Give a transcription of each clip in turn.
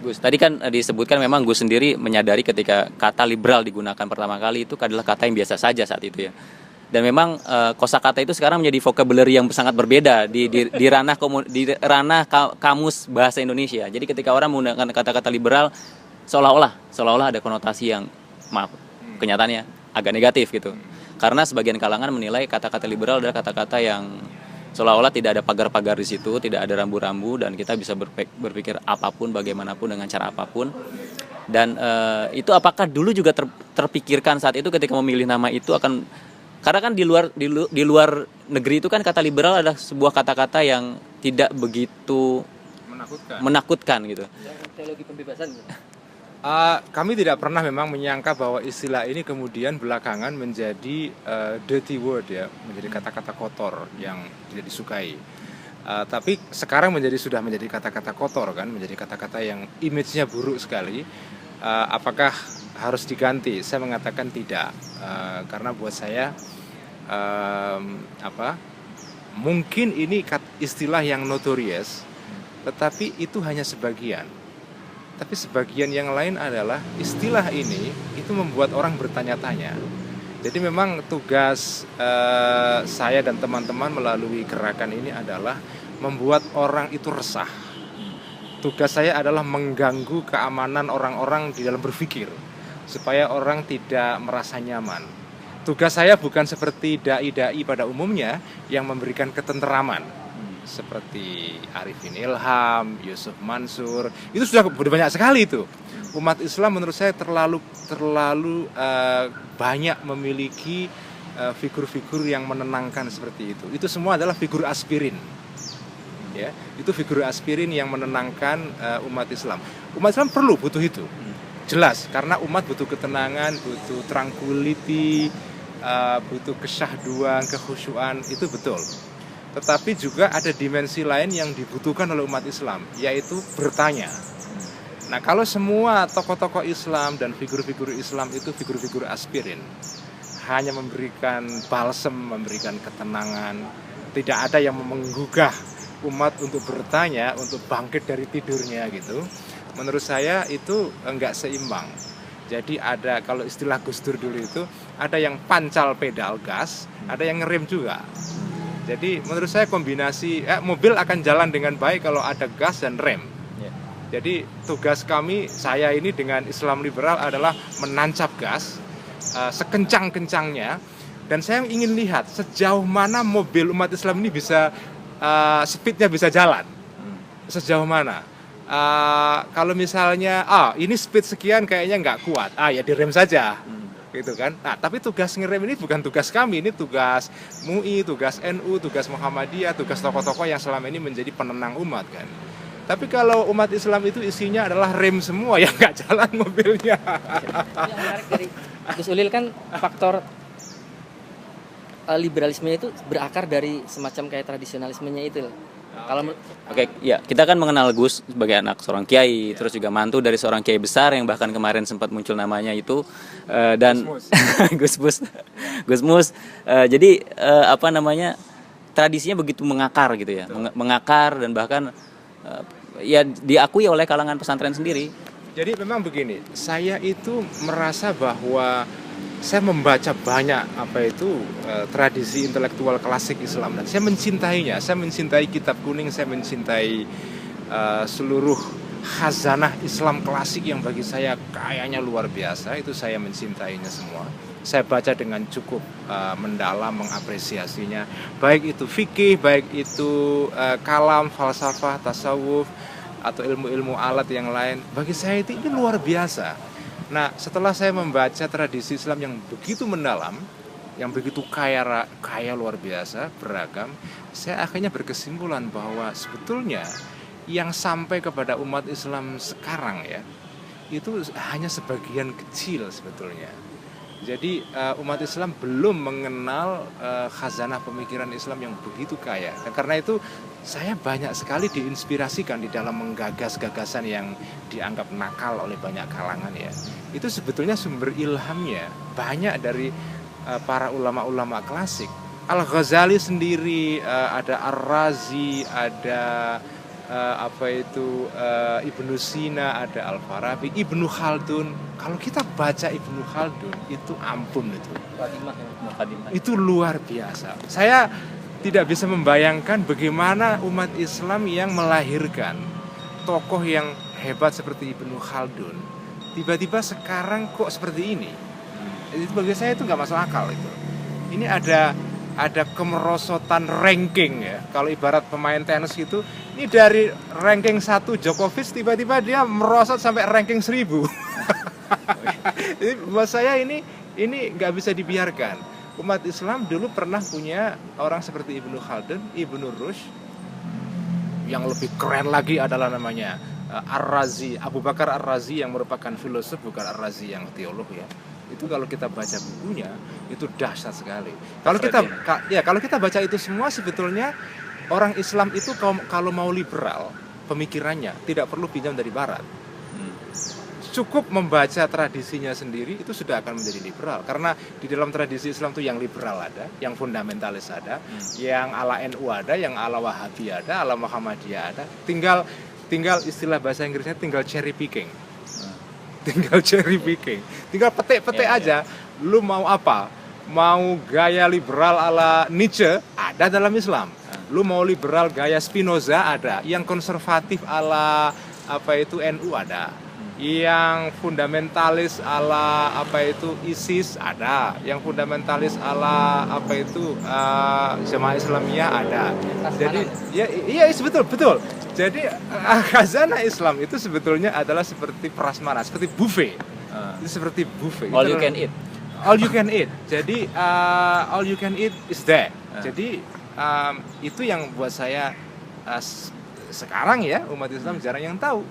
Gus, tadi kan disebutkan memang Gus sendiri menyadari ketika kata liberal digunakan pertama kali itu adalah kata yang biasa saja saat itu ya. Dan memang kosakata itu sekarang menjadi vocabulary yang sangat berbeda di ranah kamus bahasa Indonesia. Jadi ketika orang menggunakan kata-kata liberal seolah-olah ada konotasi yang maaf kenyataannya agak negatif gitu. Karena sebagian kalangan menilai kata-kata liberal adalah kata-kata yang seolah-olah tidak ada pagar-pagar di situ, tidak ada rambu-rambu dan kita bisa berpikir apapun bagaimanapun dengan cara apapun. Dan itu apakah dulu juga terpikirkan saat itu ketika memilih nama itu akan karena kan di luar negeri itu kan kata liberal adalah sebuah kata-kata yang tidak begitu menakutkan gitu. Teologi pembebasan. Kami tidak pernah memang menyangka bahwa istilah ini kemudian belakangan menjadi dirty word ya, menjadi kata-kata kotor yang tidak disukai. Tapi sekarang sudah menjadi kata-kata kotor kan, menjadi kata-kata yang image-nya buruk sekali. Apakah harus diganti? Saya mengatakan tidak, karena buat saya mungkin ini istilah yang notorious, tetapi itu hanya sebagian. Tapi sebagian yang lain adalah istilah ini itu membuat orang bertanya-tanya. Jadi memang tugas saya dan teman-teman melalui gerakan ini adalah membuat orang itu resah. Tugas saya adalah mengganggu keamanan orang-orang di dalam berpikir, supaya orang tidak merasa nyaman. Tugas saya bukan seperti dai-dai pada umumnya yang memberikan ketenteraman, seperti Arifin Ilham, Yusuf Mansur. Itu sudah banyak sekali itu. Umat Islam menurut saya terlalu banyak memiliki figur-figur yang menenangkan seperti itu. Itu semua adalah figur aspirin. Ya, itu figur aspirin yang menenangkan umat Islam. Umat Islam butuh itu. Jelas, karena umat butuh ketenangan, butuh tranquility, butuh kesyahduan, kekhusyuan, itu betul. Tetapi juga ada dimensi lain yang dibutuhkan oleh umat Islam, yaitu bertanya. Nah, kalau semua tokoh-tokoh Islam dan figur-figur Islam itu figur-figur aspirin, hanya memberikan balsem, memberikan ketenangan, tidak ada yang menggugah umat untuk bertanya, untuk bangkit dari tidurnya gitu. Menurut saya itu enggak seimbang. Jadi ada, kalau istilah Gus Dur dulu itu, ada yang pancal pedal gas, ada yang ngerem juga. Jadi menurut saya kombinasi mobil akan jalan dengan baik kalau ada gas dan rem. Jadi tugas kami, saya ini dengan Islam liberal adalah menancap gas sekencang-kencangnya. Dan saya ingin lihat sejauh mana mobil umat Islam ini bisa speednya bisa jalan. Sejauh mana. Kalau misalnya ini speed sekian kayaknya nggak kuat, ya direm saja. Gitu kan. Nah, tapi tugas ngerem ini bukan tugas kami, ini tugas MUI, tugas NU, tugas Muhammadiyah, tugas tokoh-tokoh yang selama ini menjadi penenang umat kan. Tapi kalau umat Islam itu isinya adalah rem semua, yang nggak jalan mobilnya. Yang menarik dari Gus Ulil kan faktor liberalisme itu berakar dari semacam kayak tradisionalismenya itu. Kalau ya, kita kan mengenal Gus sebagai anak seorang kiai, terus juga mantu dari seorang kiai besar yang bahkan kemarin sempat muncul namanya itu dan Gus Mus. Jadi tradisinya begitu mengakar gitu ya, mengakar dan bahkan ya diakui oleh kalangan pesantren sendiri. Jadi memang begini, saya itu merasa bahwa saya membaca banyak tradisi intelektual klasik Islam dan saya mencintainya. Saya mencintai kitab kuning, saya mencintai seluruh khazanah Islam klasik yang bagi saya kayaknya luar biasa. Itu saya mencintainya semua. Saya baca dengan cukup mendalam, mengapresiasinya. Baik itu fikih, baik itu kalam, falsafah, tasawuf atau ilmu-ilmu alat yang lain. Bagi saya itu ini luar biasa. Nah, setelah saya membaca tradisi Islam yang begitu mendalam, yang begitu kaya luar biasa, beragam, saya akhirnya berkesimpulan bahwa sebetulnya yang sampai kepada umat Islam sekarang ya, itu hanya sebagian kecil sebetulnya. Jadi umat Islam belum mengenal khazanah pemikiran Islam yang begitu kaya. Dan karena itu saya banyak sekali diinspirasikan di dalam menggagas gagasan yang dianggap nakal oleh banyak kalangan ya. Itu sebetulnya sumber ilhamnya banyak dari para ulama-ulama klasik. Al-Ghazali sendiri, ada Ar-Razi, ada Ibnu Sina, ada Al-Farabi, Ibnu Khaldun. Kalau kita baca Ibnu Khaldun itu ampun itu. Itu luar biasa. Saya tidak bisa membayangkan bagaimana umat Islam yang melahirkan tokoh yang hebat seperti Ibnu Khaldun tiba-tiba sekarang kok seperti ini. Itu bagi saya itu nggak masuk akal itu. Ini ada kemerosotan ranking ya. Kalau ibarat pemain tenis itu, ini dari ranking 1 Djokovic tiba-tiba dia merosot sampai ranking 1000. Jadi buat saya ini nggak bisa dibiarkan. Umat Islam dulu pernah punya orang seperti Ibnu Khaldun, Ibnu Rushd. Yang lebih keren lagi adalah namanya Ar-Razi, Abu Bakar Ar-Razi, yang merupakan filosof, bukan Ar-Razi yang teolog ya. Itu kalau kita baca bukunya itu dahsyat sekali. Kalau kita baca itu semua, sebetulnya orang Islam itu kalau mau liberal pemikirannya tidak perlu pinjam dari Barat. Cukup membaca tradisinya sendiri itu sudah akan menjadi liberal. Karena di dalam tradisi Islam itu yang liberal ada, yang fundamentalis ada, yang ala NU ada, yang ala Wahabi ada, ala Muhammadiyah ada. Tinggal istilah bahasa Inggrisnya tinggal cherry picking. Tinggal cherry picking, tinggal petik-petik aja. Lu mau apa? Mau gaya liberal ala Nietzsche ada dalam Islam. Lu mau liberal gaya Spinoza ada. Yang konservatif ala NU ada. Yang fundamentalis ala ISIS ada. Yang fundamentalis ala Jamaah Islamiyah ada. Jadi iya betul. Jadi khazanah Islam itu sebetulnya adalah seperti prasmanan, seperti buffet. Itu seperti buffet. All you can eat. All you can eat. Jadi all you can eat is there. Jadi itu yang buat saya sekarang ya umat Islam jarang yang tahu.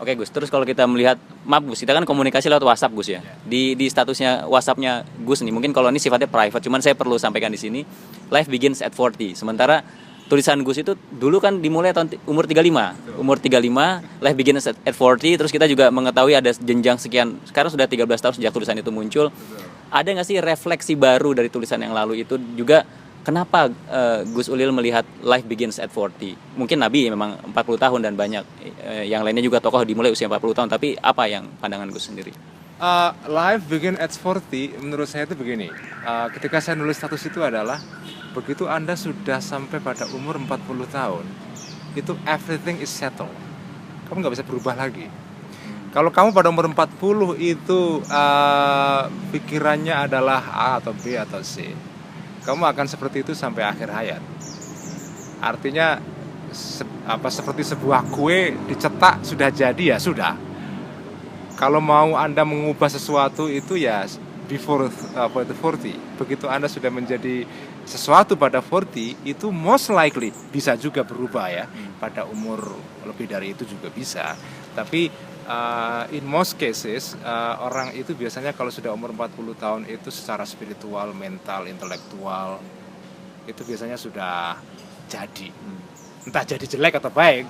Oke Gus, terus kalau kita melihat, maaf Gus, kita kan komunikasi lewat WhatsApp Gus ya. Di statusnya WhatsApp-nya Gus nih, mungkin kalau ini sifatnya private, cuman saya perlu sampaikan di sini. Life begins at 40. Sementara tulisan Gus itu dulu kan dimulai tahun umur 35. Umur 35, life begins at 40. Terus kita juga mengetahui ada jenjang sekian. Sekarang sudah 13 tahun sejak tulisan itu muncul. Ada nggak sih refleksi baru dari tulisan yang lalu itu juga? Kenapa Gus Ulil melihat life begins at 40? Mungkin Nabi memang 40 tahun dan banyak yang lainnya juga tokoh dimulai usia 40 tahun. Tapi apa yang pandangan Gus sendiri? Life begins at 40 menurut saya itu begini. Ketika saya nulis status itu adalah begitu Anda sudah sampai pada umur 40 tahun, itu everything is settled. Kamu nggak bisa berubah lagi. Kalau kamu pada umur 40 itu pikirannya adalah A atau B atau C, kamu akan seperti itu sampai akhir hayat. Artinya seperti sebuah kue dicetak sudah jadi ya sudah. Kalau mau Anda mengubah sesuatu itu ya before 40. Begitu Anda sudah menjadi sesuatu pada 40, itu most likely bisa juga berubah ya. Pada umur lebih dari itu juga bisa. Tapi in most cases orang itu biasanya kalau sudah umur 40 tahun itu secara spiritual, mental, intelektual itu biasanya sudah jadi. Entah jadi jelek atau baik.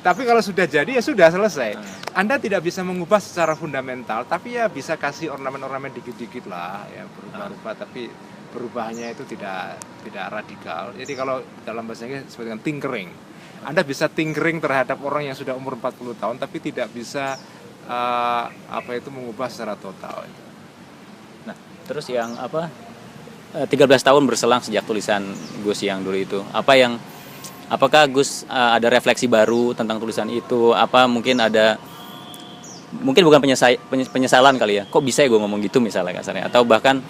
Tapi kalau sudah jadi ya sudah selesai. Anda tidak bisa mengubah secara fundamental, tapi ya bisa kasih ornamen-ornamen dikit-dikit lah ya, berubah-ubah, tapi perubahannya itu tidak radikal. Jadi kalau dalam bahasa Inggris disebut dengan tinkering. Anda bisa tinkering terhadap orang yang sudah umur 40 tahun tapi tidak bisa mengubah secara total. Nah, terus yang 13 tahun berselang sejak tulisan Gus yang dulu itu. Apakah Gus ada refleksi baru tentang tulisan itu? Mungkin bukan penyesalan kali ya. Kok bisa ya gue ngomong gitu misalnya kasarnya, atau bahkan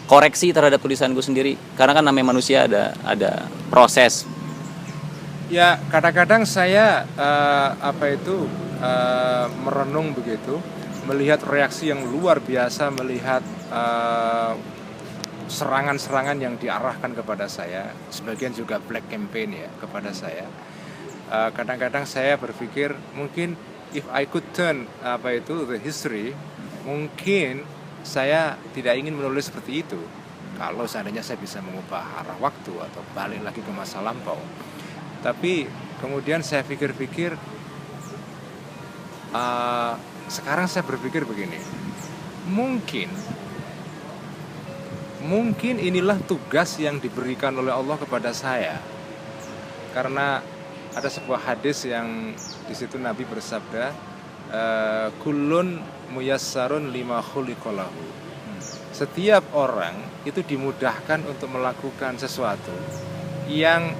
koreksi terhadap tulisan Gus sendiri. Karena kan namanya manusia ada proses. Ya, kadang-kadang saya merenung begitu, melihat reaksi yang luar biasa, melihat serangan-serangan yang diarahkan kepada saya, sebagian juga black campaign ya kepada saya. Kadang-kadang saya berpikir mungkin if I could turn the history, mungkin saya tidak ingin menulis seperti itu. Kalau seandainya saya bisa mengubah arah waktu atau balik lagi ke masa lampau. Tapi kemudian saya pikir-pikir, sekarang saya berpikir begini, mungkin inilah tugas yang diberikan oleh Allah kepada saya. Karena ada sebuah hadis yang di situ Nabi bersabda, kullun muyassarun lima khuliqalahu. Setiap orang itu dimudahkan untuk melakukan sesuatu yang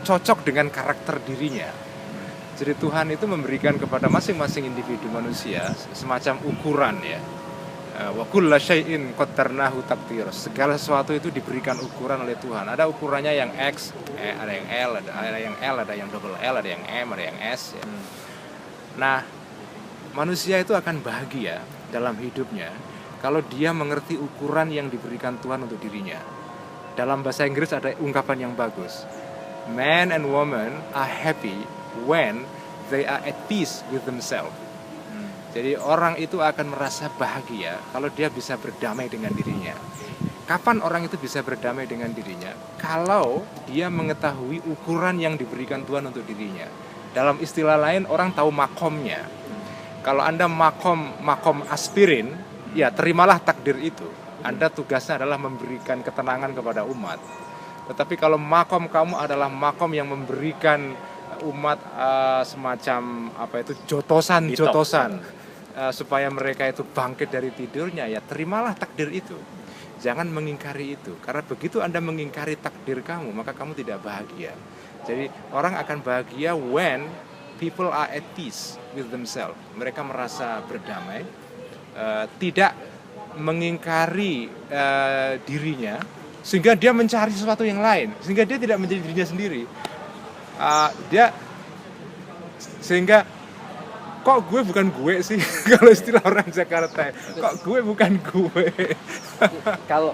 cocok dengan karakter dirinya. Jadi Tuhan itu memberikan kepada masing-masing individu manusia semacam ukuran ya. Wa kulla syai'in qaddarnahu taqdira. Segala sesuatu itu diberikan ukuran oleh Tuhan. Ada ukurannya yang X, ada yang L, ada yang L, ada yang double L, ada yang M, ada yang S ya. Nah, manusia itu akan bahagia dalam hidupnya kalau dia mengerti ukuran yang diberikan Tuhan untuk dirinya. Dalam bahasa Inggris ada ungkapan yang bagus. Man and woman are happy when they are at peace with themselves. Jadi orang itu akan merasa bahagia kalau dia bisa berdamai dengan dirinya. Kapan orang itu bisa berdamai dengan dirinya? Kalau dia mengetahui ukuran yang diberikan Tuhan untuk dirinya. Dalam istilah lain, orang tahu makomnya. Kalau Anda makom aspirin, ya terimalah takdir itu. Anda tugasnya adalah memberikan ketenangan kepada umat. Tetapi kalau makom kamu adalah makom yang memberikan umat semacam jotosan supaya mereka itu bangkit dari tidurnya, ya terimalah takdir itu. Jangan mengingkari itu, karena begitu Anda mengingkari takdir kamu, maka kamu tidak bahagia. Jadi orang akan bahagia when people are at peace with themselves. Mereka merasa berdamai, tidak mengingkari dirinya, sehingga dia mencari sesuatu yang lain, sehingga dia tidak menjadi dirinya sendiri. Sehingga kok gue bukan gue sih kalau istilah orang Jakarta, kok gue bukan gue. Kalau